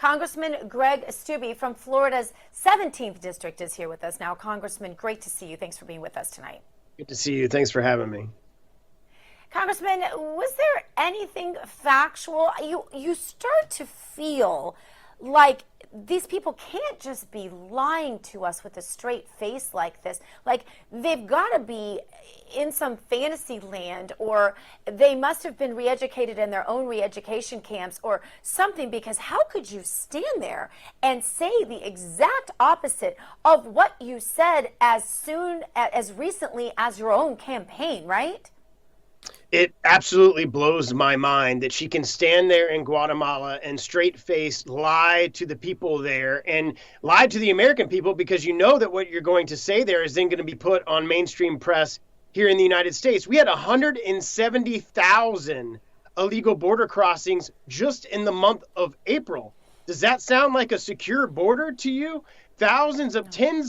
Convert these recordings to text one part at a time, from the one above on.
Congressman Greg Steube from Florida's 17th district is here with us now. Congressman, great to see you. Thanks for being with us tonight. Good to see you. Thanks for having me. Congressman, was there anything factual? You start to feel like these people can't just be lying to us with a straight face like this. Like, they've got to be in some fantasy land, or they must have been re-educated in their own re-education camps or something, because how could you stand there and say the exact opposite of what you said as recently as your own campaign, right? It absolutely blows my mind that she can stand there in Guatemala and straight-faced lie to the people there and lie to the American people, because you know that what you're going to say there is then going to be put on mainstream press here in the United States. We had 170,000 illegal border crossings just in the month of April. Does that sound like a secure border to you? Tens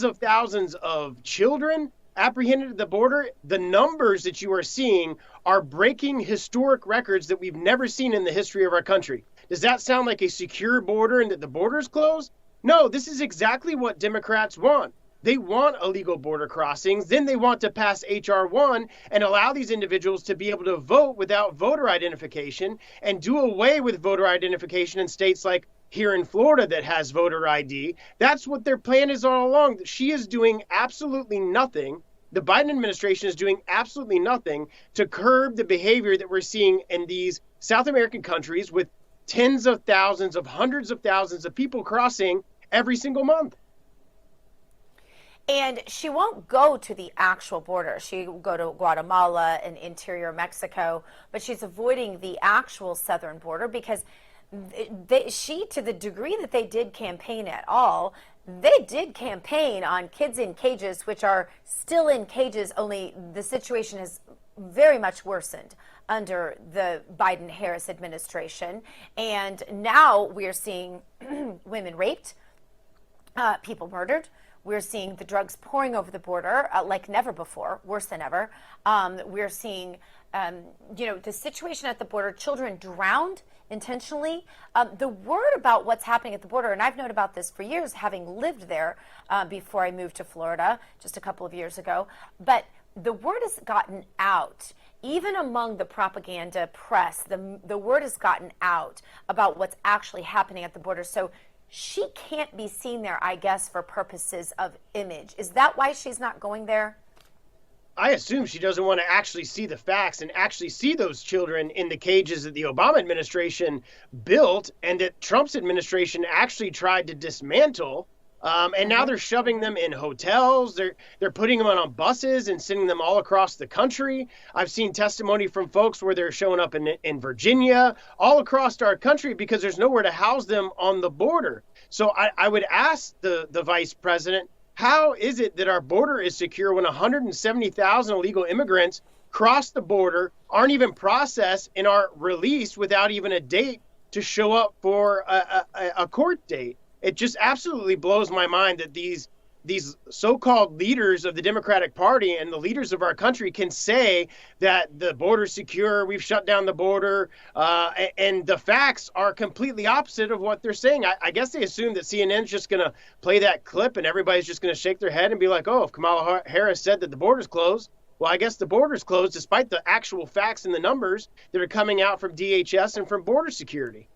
of thousands of children apprehended at the border. The numbers that you are seeing are breaking historic records that we've never seen in the history of our country. Does that sound like a secure border and that the border's closed? No, this is exactly what Democrats want. They want illegal border crossings. Then they want to pass H.R. 1 and allow these individuals to be able to vote without voter identification and do away with voter identification in states like here in Florida that has voter ID. That's what their plan is all along. She is doing absolutely nothing. The Biden administration is doing absolutely nothing to curb the behavior that we're seeing in these South American countries, with tens of thousands of hundreds of thousands of people crossing every single month. And she won't go to the actual border. She will go to Guatemala and interior Mexico, but she's avoiding the actual southern border because to the degree that they did campaign at all, they did campaign on kids in cages, which are still in cages, only the situation has very much worsened under the Biden-Harris administration. And now we're seeing women raped, people murdered. We're seeing the drugs pouring over the border like never before, worse than ever. We're seeing, the situation at the border, children drowned intentionally. The word about what's happening at the border, and I've known about this for years, having lived there before I moved to Florida just a couple of years ago, but the word has gotten out. Even among the propaganda press, the word has gotten out about what's actually happening at the border. So she can't be seen there, I guess, for purposes of image. Is that why she's not going there? I assume she doesn't want to actually see the facts and actually see those children in the cages that the Obama administration built and that Trump's administration actually tried to dismantle. And now they're shoving them in hotels. They're putting them on buses and sending them all across the country. I've seen testimony from folks where they're showing up in Virginia, all across our country, because there's nowhere to house them on the border. So I would ask the vice president, how is it that our border is secure when 170,000 illegal immigrants cross the border, aren't even processed, and are released without even a date to show up for a court date? It just absolutely blows my mind that these so-called leaders of the Democratic Party and the leaders of our country can say that the border's secure, we've shut down the border, and the facts are completely opposite of what they're saying. I guess they assume that CNN's just going to play that clip and everybody's just going to shake their head and be like, oh, if Kamala Harris said that the border's closed, well, I guess the border's closed despite the actual facts and the numbers that are coming out from DHS and from border security.